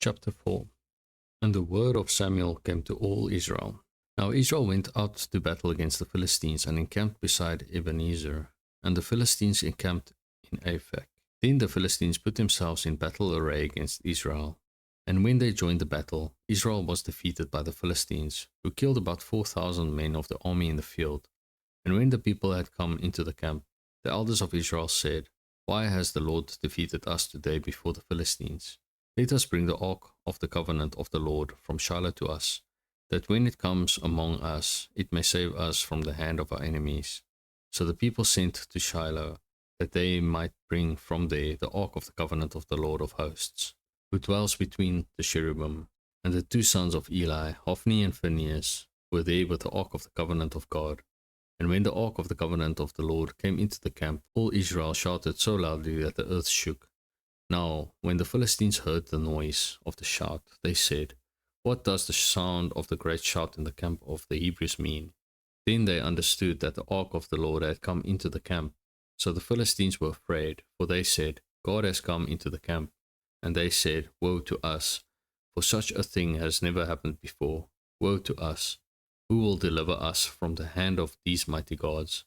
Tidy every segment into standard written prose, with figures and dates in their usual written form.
Chapter 4. And the word of Samuel came to all Israel. Now Israel went out to battle against the Philistines and encamped beside Ebenezer, and the Philistines encamped in Aphek. Then the Philistines put themselves in battle array against Israel. And when they joined the battle, Israel was defeated by the Philistines, who killed about 4,000 men of the army in the field. And when the people had come into the camp, the elders of Israel said, "Why has the Lord defeated us today before the Philistines? Let us bring the ark of the covenant of the Lord from Shiloh to us, that when it comes among us, it may save us from the hand of our enemies." So the people sent to Shiloh, that they might bring from there the ark of the covenant of the Lord of hosts, who dwells between the cherubim. And the two sons of Eli, Hophni and Phinehas, were there with the ark of the covenant of God. And when the ark of the covenant of the Lord came into the camp, all Israel shouted so loudly that the earth shook. Now, when the Philistines heard the noise of the shout, they said, "What does the sound of the great shout in the camp of the Hebrews mean?" Then they understood that the ark of the Lord had come into the camp. So the Philistines were afraid, for they said, "God has come into the camp." And they said, "Woe to us, for such a thing has never happened before. Woe to us! Who will deliver us from the hand of these mighty gods?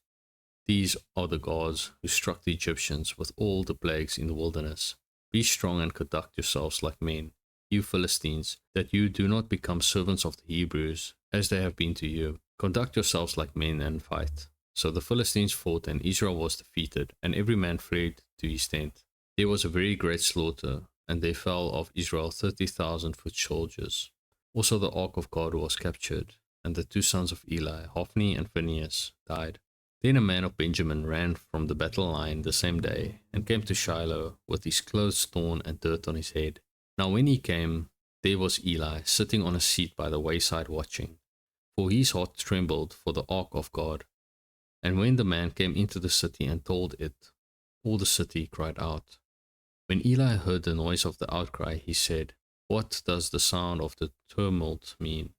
These are the gods who struck the Egyptians with all the plagues in the wilderness. Be strong and conduct yourselves like men, you Philistines, that you do not become servants of the Hebrews, as they have been to you. Conduct yourselves like men and fight." So the Philistines fought, and Israel was defeated, and every man fled to his tent. There was a very great slaughter, and there fell of Israel 30,000 foot soldiers. Also the ark of God was captured, and the two sons of Eli, Hophni and Phinehas, died. Then a man of Benjamin ran from the battle line the same day, and came to Shiloh, with his clothes torn and dirt on his head. Now when he came, there was Eli, sitting on a seat by the wayside watching, for his heart trembled for the ark of God. And when the man came into the city and told it, all the city cried out. When Eli heard the noise of the outcry, he said, "What does the sound of the tumult mean?"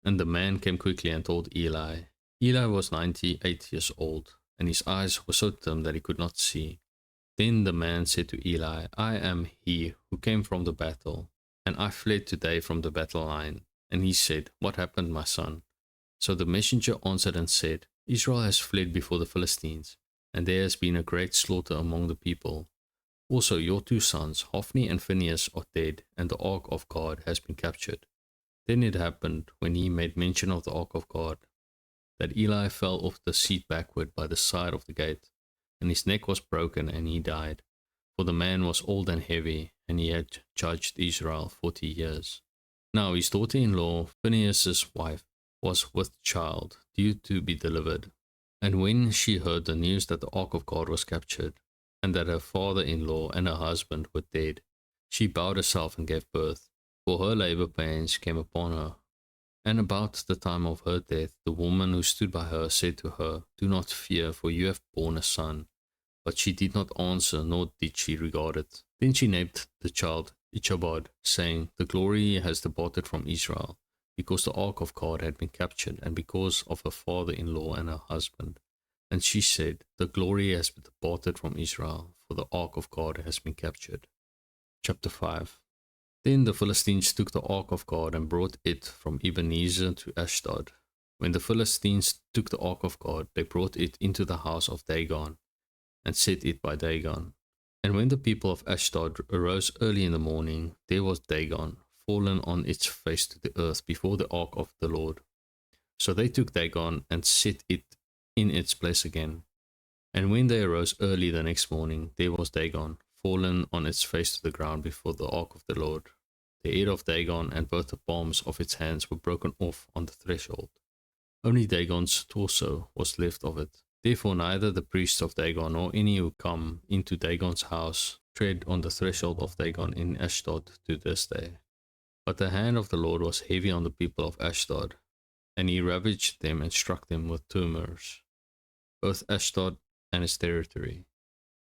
And the man came quickly and told Eli. Eli was 98 years old, and his eyes were so dim that he could not see. Then the man said to Eli, "I am he who came from the battle, and I fled today from the battle line." And he said, "What happened, my son?" So the messenger answered and said, "Israel has fled before the Philistines, and there has been a great slaughter among the people. Also your two sons, Hophni and Phinehas, are dead, and the ark of God has been captured." Then it happened, when he made mention of the ark of God, that Eli fell off the seat backward by the side of the gate, and his neck was broken, and he died. For the man was old and heavy, and he had judged Israel 40 years. Now his daughter-in-law, Phinehas's wife, was with child, due to be delivered. And when she heard the news that the ark of God was captured, and that her father-in-law and her husband were dead, she bowed herself and gave birth, for her labor pains came upon her. And about the time of her death, the woman who stood by her said to her, "Do not fear, for you have borne a son." But she did not answer, nor did she regard it. Then she named the child Ichabod, saying, "The glory has departed from Israel, because the ark of God had been captured, and because of her father-in-law and her husband." And she said, "The glory has departed from Israel, for the ark of God has been captured." Chapter 5. Then the Philistines took the ark of God and brought it from Ebenezer to Ashdod. When the Philistines took the ark of God, they brought it into the house of Dagon, and set it by Dagon. And when the people of Ashdod arose early in the morning, there was Dagon, fallen on its face to the earth before the ark of the Lord. So they took Dagon and set it in its place again. And when they arose early the next morning, there was Dagon, fallen on its face to the ground before the ark of the Lord. The head of Dagon and both the palms of its hands were broken off on the threshold. Only Dagon's torso was left of it. Therefore neither the priests of Dagon nor any who come into Dagon's house tread on the threshold of Dagon in Ashdod to this day. But the hand of the Lord was heavy on the people of Ashdod, and he ravaged them and struck them with tumors, both Ashdod and its territory.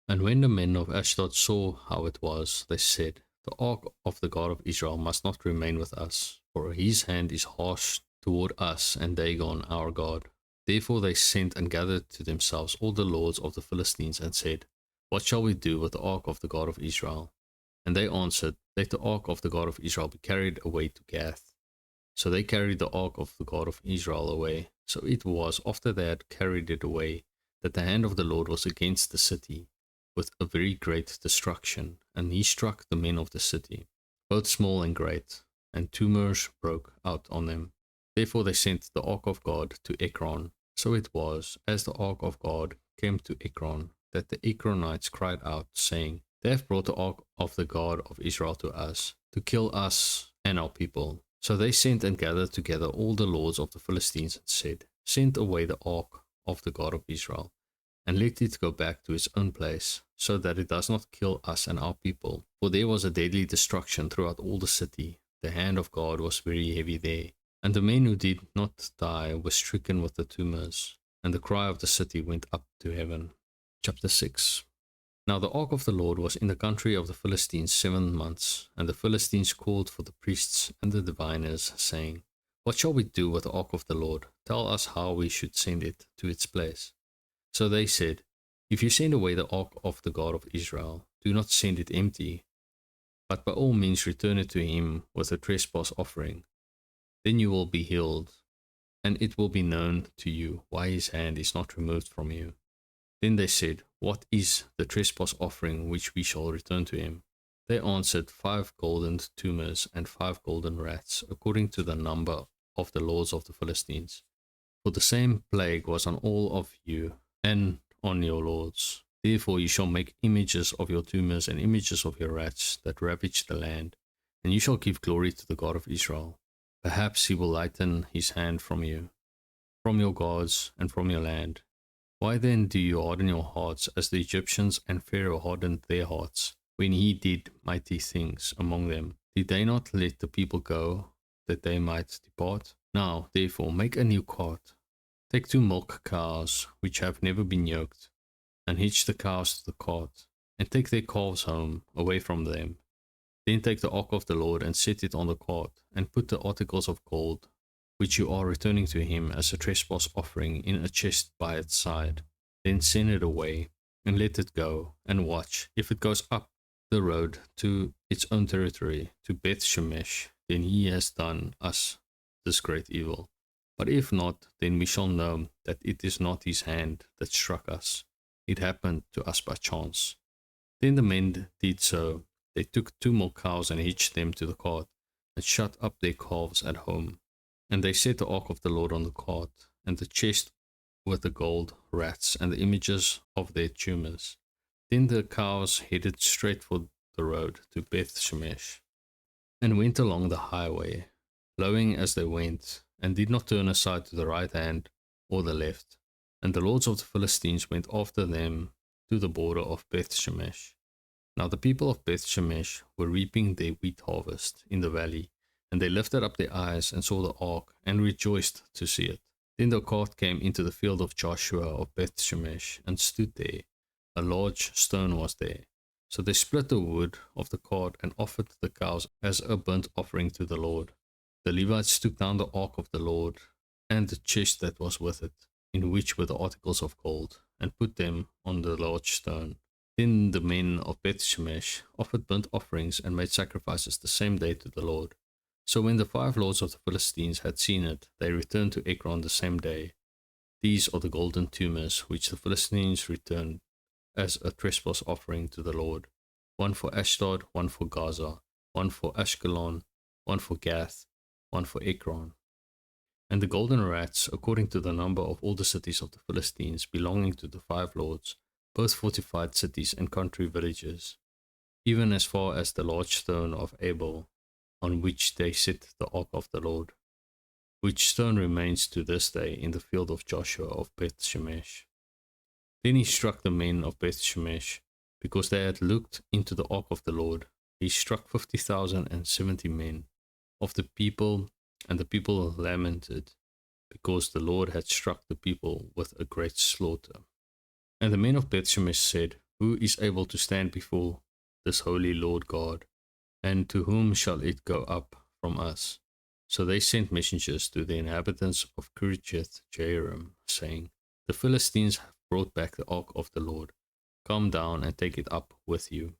And when the men of Ashdod saw how it was, they said, "The ark of the God of Israel must not remain with us, for his hand is harsh toward us and Dagon our God." Therefore they sent and gathered to themselves all the lords of the Philistines and said, "What shall we do with the ark of the God of Israel?" And they answered, let the ark of the God of Israel be carried away to Gath. So they carried the ark of the God of Israel away. So it was, after they had carried it away, that the hand of the Lord was against the city, with a very great destruction, and he struck the men of the city, both small and great, and tumors broke out on them. Therefore they sent the ark of God to Ekron. So it was, as the ark of God came to Ekron, that the Ekronites cried out, saying, They have brought the ark of the God of Israel to us, to kill us and our people. So they sent and gathered together all the lords of the Philistines and said, Send away the ark of the God of Israel, and let it go back to its own place, so that it does not kill us and our people. For there was a deadly destruction throughout all the city. The hand of God was very heavy there. And the men who did not die were stricken with the tumors, and the cry of the city went up to heaven. Chapter 6. Now the ark of the Lord was in the country of the Philistines 7 months, and the Philistines called for the priests and the diviners, saying, What shall we do with the ark of the Lord? Tell us how we should send it to its place. So they said, If you send away the ark of the God of Israel, do not send it empty, but by all means return it to him with a trespass offering. Then you will be healed, and it will be known to you why his hand is not removed from you. Then they said, What is the trespass offering which we shall return to him? They answered, 5 golden tumors and 5 golden rats, according to the number of the lords of the Philistines. For the same plague was on all of you and on your lords. Therefore you shall make images of your tumors and images of your rats that ravage the land, and you shall give glory to the God of Israel. Perhaps he will lighten his hand from you, from your gods, and from your land. Why then do you harden your hearts as the Egyptians and Pharaoh hardened their hearts, when he did mighty things among them? Did they not let the people go, that they might depart? Now, therefore, make a new cart. Take 2 milk cows, which have never been yoked, and hitch the cows to the cart, and take their calves home, away from them. Then take the ark of the Lord and set it on the cart, and put the articles of gold, which you are returning to him as a trespass offering, in a chest by its side. Then send it away, and let it go, and watch. If it goes up the road to its own territory, to Beth Shemesh, then he has done us this great evil. But if not, then we shall know that it is not his hand that struck us. It happened to us by chance. Then the men did so. They took 2 more cows and hitched them to the cart, and shut up their calves at home. And they set the ark of the Lord on the cart, and the chest with the gold rats and the images of their tumors. Then the cows headed straight for the road to Beth Shemesh, and went along the highway, lowing as they went, and did not turn aside to the right hand or the left. And the lords of the Philistines went after them to the border of Beth Shemesh. Now the people of Beth Shemesh were reaping their wheat harvest in the valley, and they lifted up their eyes and saw the ark, and rejoiced to see it. Then the cart came into the field of Joshua of Beth Shemesh, and stood there. A large stone was there. So they split the wood of the cart, and offered the cows as a burnt offering to the Lord. The Levites took down the ark of the Lord, and the chest that was with it, in which were the articles of gold, and put them on the large stone. Then the men of Beth Shemesh offered burnt offerings and made sacrifices the same day to the Lord. So when the 5 lords of the Philistines had seen it, they returned to Ekron the same day. These are the golden tumors which the Philistines returned as a trespass offering to the Lord. 1 for Ashdod, 1 for Gaza, 1 for Ashkelon, 1 for Gath, 1 for Ekron. And the golden rats, according to the number of all the cities of the Philistines belonging to the 5 lords, both fortified cities and country villages, even as far as the large stone of Abel, on which they set the ark of the Lord, which stone remains to this day in the field of Joshua of Beth Shemesh. Then he struck the men of Beth Shemesh, because they had looked into the ark of the Lord. He struck 50,070 men of the people, and the people lamented, because the Lord had struck the people with a great slaughter. And the men of Beth Shemesh said, Who is able to stand before this holy Lord God? And to whom shall it go up from us? So they sent messengers to the inhabitants of Kirjath Jearim, saying, The Philistines have brought back the ark of the Lord. Come down and take it up with you.